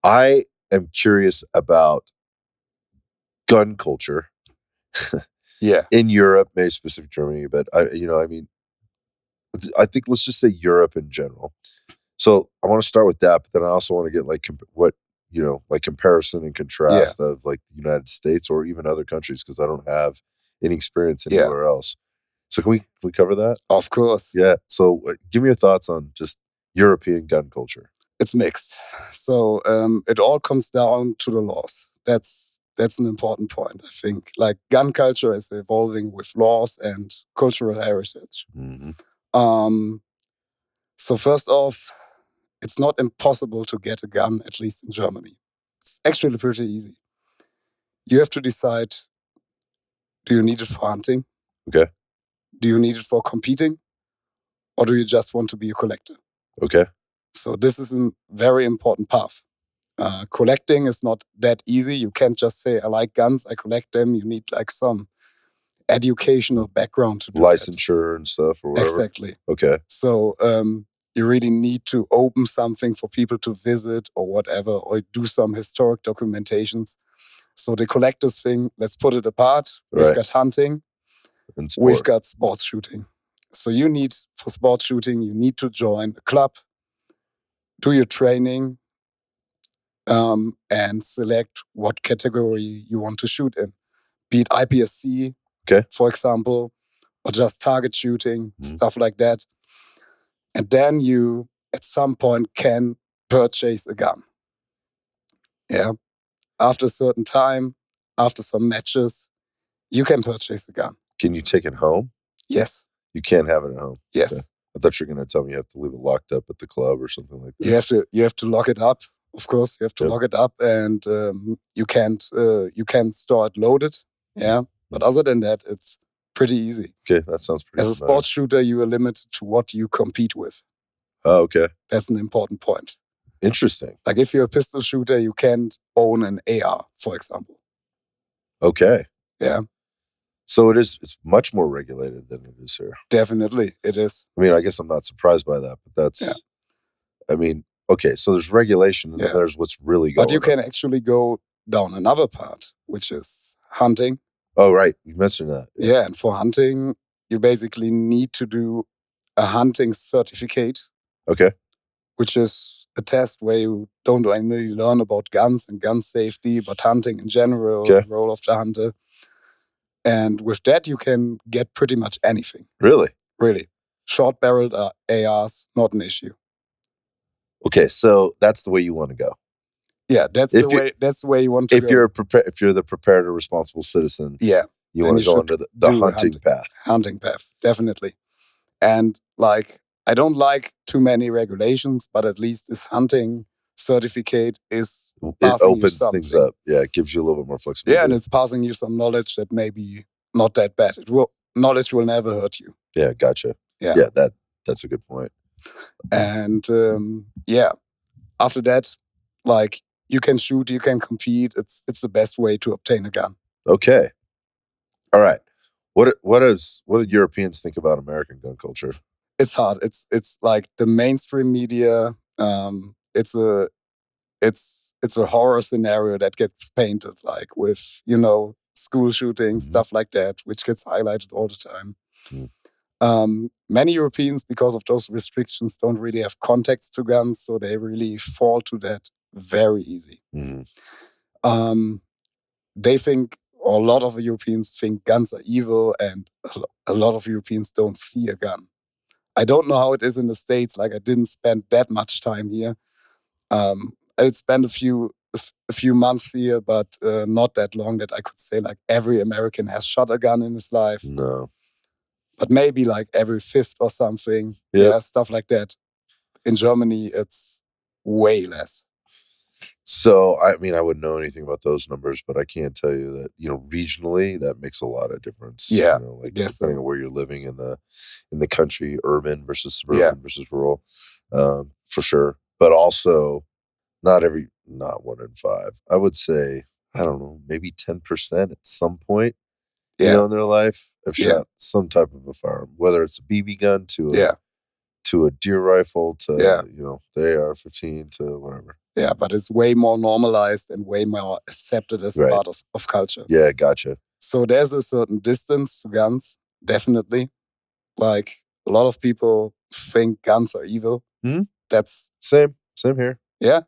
I am curious about gun culture Yeah. in Europe, maybe specific Germany, but I think let's just say Europe in general. So I want to start with that, but then I also want to get like like comparison and contrast of like the United States or even other countries because I don't have any experience anywhere else. So can we cover that? Of course. Yeah. So give me your thoughts on just European gun culture. It's mixed. So it all comes down to the laws. That's an important point, I think. Like gun culture is evolving with laws and cultural heritage. Mm-hmm. So first off, it's not impossible to get a gun, at least in Germany. It's actually pretty easy. You have to decide, do you need it for hunting? Okay. Do you need it for competing? Or do you just want to be a collector? Okay. So this is a very important path. Collecting is not that easy. You can't just say, I like guns, I collect them. You need like some educational background to do licensure and stuff or whatever. Exactly. Okay. So you really need to open something for people to visit or whatever, or do some historic documentations. So the collectors thing, let's put it apart. We've got hunting, and we've got sports shooting. So for sports shooting, you need to join a club, do your training, and select what category you want to shoot in. Be it IPSC, for example, or just target shooting, stuff like that. And then you, at some point, can purchase a gun. Yeah. After a certain time, after some matches, you can purchase a gun. Can you take it home? Yes. You can't have it at home? Yes. Okay. I thought you were going to tell me you have to leave it locked up at the club or something like that. You have to lock it up. Of course, you have to lock it up, and you can't store it loaded. Yeah. But other than that, it's pretty easy. Okay, that sounds pretty As a sports shooter, you are limited to what you compete with. Oh, okay. That's an important point. Interesting. Like if you're a pistol shooter, you can't own an AR, for example. Okay. Yeah. So it's much more regulated than it is here. Definitely, it is. I mean, I guess I'm not surprised by that, but that's, I mean, okay, so there's regulation and there's what's really going on. But you can actually go down another part, which is hunting. Oh, right. You mentioned that. Yeah, and for hunting, you basically need to do a hunting certificate. Okay. Which is a test where you don't only learn about guns and gun safety, but hunting in general, the role of the hunter. And with that, you can get pretty much anything. Really? Really. Short-barreled ARs, not an issue. Okay, so that's the way you want to go. Yeah, that's the way you want to go. If you're the prepared or responsible citizen, you want to go under the hunting path. Hunting path, definitely. And like, I don't like too many regulations, but at least this hunting certificate is passing you something. Things up. Yeah, it gives you a little bit more flexibility. Yeah, and it's passing you some knowledge that may be not that bad. Knowledge will never hurt you. Yeah, gotcha. Yeah, that's a good point. And after that, like you can shoot, you can compete. It's the best way to obtain a gun. Okay. All right. What do Europeans think about American gun culture? It's hard. It's like the mainstream media. It's a horror scenario that gets painted, like with school shootings, stuff like that, which gets highlighted all the time. Many Europeans, because of those restrictions, don't really have contacts to guns, so they really fall to that very easy. They think, or a lot of Europeans think guns are evil, and a lot of Europeans don't see a gun. I don't know how it is in the States. Like, I didn't spend that much time here. I did spend a few months here, but not that long that I could say like every American has shot a gun in his life. No. But maybe like every fifth or something. Yeah, stuff like that. In Germany, it's way less. So, I mean, I wouldn't know anything about those numbers, but I can tell you that, regionally, that makes a lot of difference. Yeah. Depending on where you're living in the country, urban versus suburban versus rural, for sure. But also, not 1 in 5. I would say, I don't know, maybe 10% at some point, in their life have shot some type of a firearm, whether it's a BB gun to to a deer rifle to Yeah. the AR-15 to whatever. Yeah, but it's way more normalized and way more accepted as Right. part of culture. Yeah, gotcha. So there's a certain distance to guns, definitely. Like, a lot of people think guns are evil. Mhm. That's Same here. Yeah.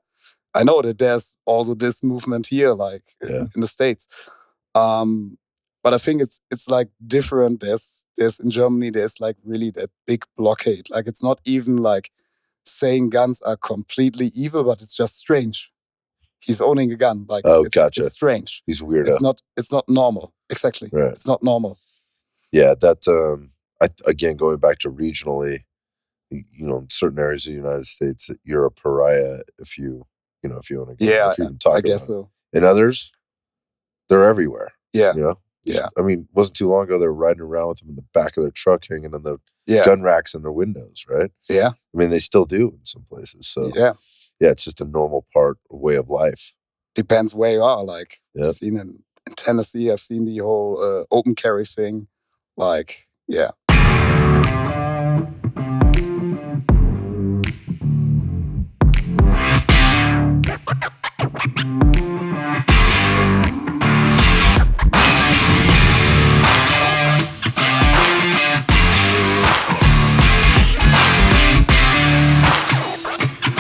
I know that there's also this movement here, like Yeah. in the States. But I think it's like different. There's in Germany, there's like really that big blockade. Like, it's not even like saying guns are completely evil, but it's just strange. He's owning a gun. Like, Gotcha. It's strange. He's weirdo. It's not normal. Exactly. Right. It's not normal. Yeah, that again, going back to regionally, in certain areas of the United States, you're a pariah if you own a gun. Yeah, if you even talk I guess about so. it. In others, they're everywhere. Yeah. Yeah. I mean, it wasn't too long ago they were riding around with them in the back of their truck, hanging in the gun racks in their windows, right? Yeah. I mean, they still do in some places. So yeah, it's just a normal way of life. Depends where you are. Like, Yep. I've seen in Tennessee, I've seen the whole open carry thing. Like, yeah.